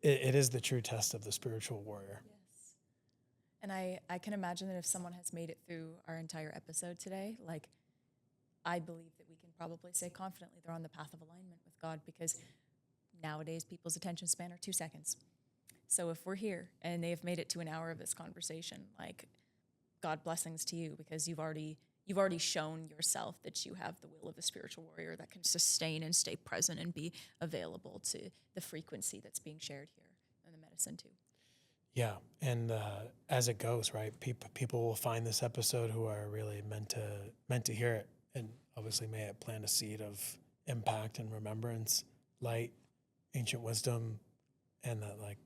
it is the true test of the spiritual warrior. Yes. And I can imagine that if someone has made it through our entire episode today, like, I believe that we can probably say confidently they're on the path of alignment with God, because nowadays people's attention span are 2 seconds. So if we're here and they have made it to an hour of this conversation, like, God blessings to you, because you've already shown yourself that you have the will of a spiritual warrior that can sustain and stay present and be available to the frequency that's being shared here in the medicine too. Yeah, and as it goes, right, people will find this episode who are really meant to hear it, and obviously may it plant a seed of impact and remembrance, light, ancient wisdom, and that, like,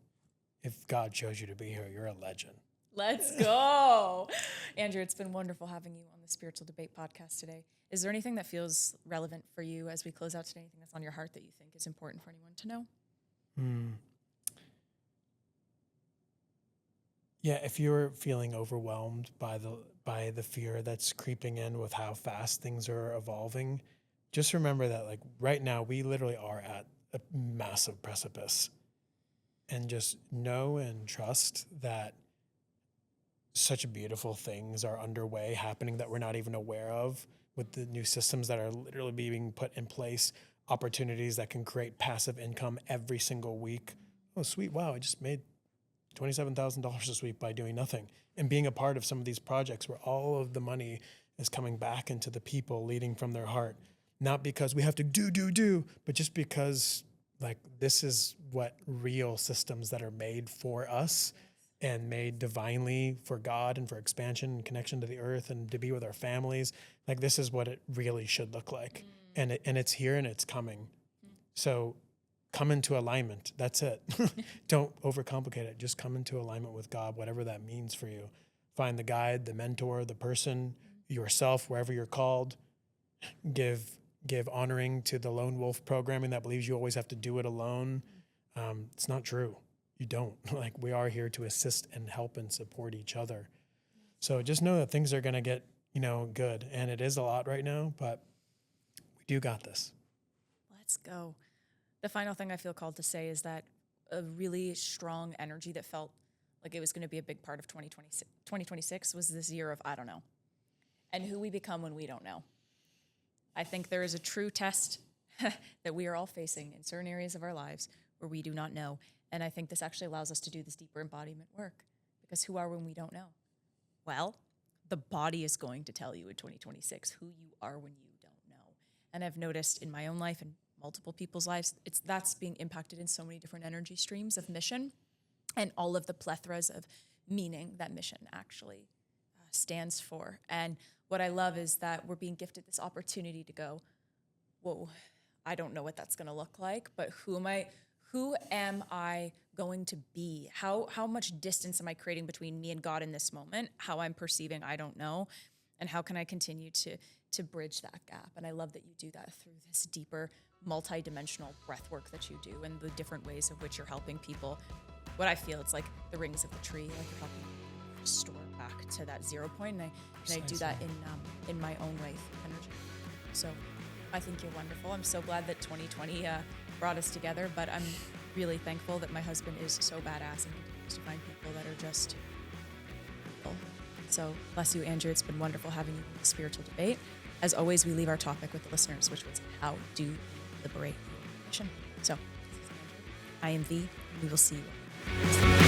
if God chose you to be here, you're a legend. Let's go. Andrew, it's been wonderful having you on the Spiritual Debate podcast today. Is there anything that feels relevant for you as we close out today? Anything that's on your heart that you think is important for anyone to know? Yeah, if you're feeling overwhelmed by the fear that's creeping in with how fast things are evolving, just remember that, like, right now we literally are at a massive precipice, and just know and trust that such beautiful things are underway, happening that we're not even aware of, with the new systems that are literally being put in place, opportunities that can create passive income every single week. Oh, sweet. Wow, I just made $27,000 this week by doing nothing, and being a part of some of these projects where all of the money is coming back into the people, leading from their heart, not because we have to do, but just because, like, this is what real systems that are made for us and made divinely for God and for expansion and connection to the earth and to be with our families. Like, this is what it really should look like. And it's here and it's coming. So come into alignment. That's it. Don't overcomplicate it. Just come into alignment with God, whatever that means for you. Find the guide, the mentor, the person, yourself, wherever you're called. Give honoring to the lone wolf programming that believes you always have to do it alone. It's not true. You don't. Like, we are here to assist and help and support each other. So just know that things are going to get, good. And it is a lot right now, but we do got this. Let's go. The final thing I feel called to say is that a really strong energy that felt like it was going to be a big part of 2026 was this year of I don't know, and who we become when we don't know. I think there is a true test that we are all facing in certain areas of our lives where we do not know. And I think this actually allows us to do this deeper embodiment work, because who are when we don't know? Well, the body is going to tell you in 2026 who you are when you don't know. And I've noticed in my own life and multiple people's lives, that's being impacted in so many different energy streams of mission and all of the plethoras of meaning that mission actually stands for. And what I love is that we're being gifted this opportunity to go, whoa, I don't know what that's going to look like, but who am I going to be? How much distance am I creating between me and God in this moment? How I'm perceiving, I don't know. And how can I continue to bridge that gap? And I love that you do that through this deeper, multi-dimensional breath work that you do and the different ways of which you're helping people. What I feel, it's like the rings of the tree, like you're helping me restore back to that 0 point. And I do that in my own way through energy. So I think you're wonderful. I'm so glad that 2020 brought us together, but I'm really thankful that my husband is so badass and continues to find people that are just people. So bless you, Andrew. It's been wonderful having you in the Spiritual Debate. As always, we leave our topic with the listeners, which was how do you liberate your mission? So this is Andrew. I am V, and we will see you.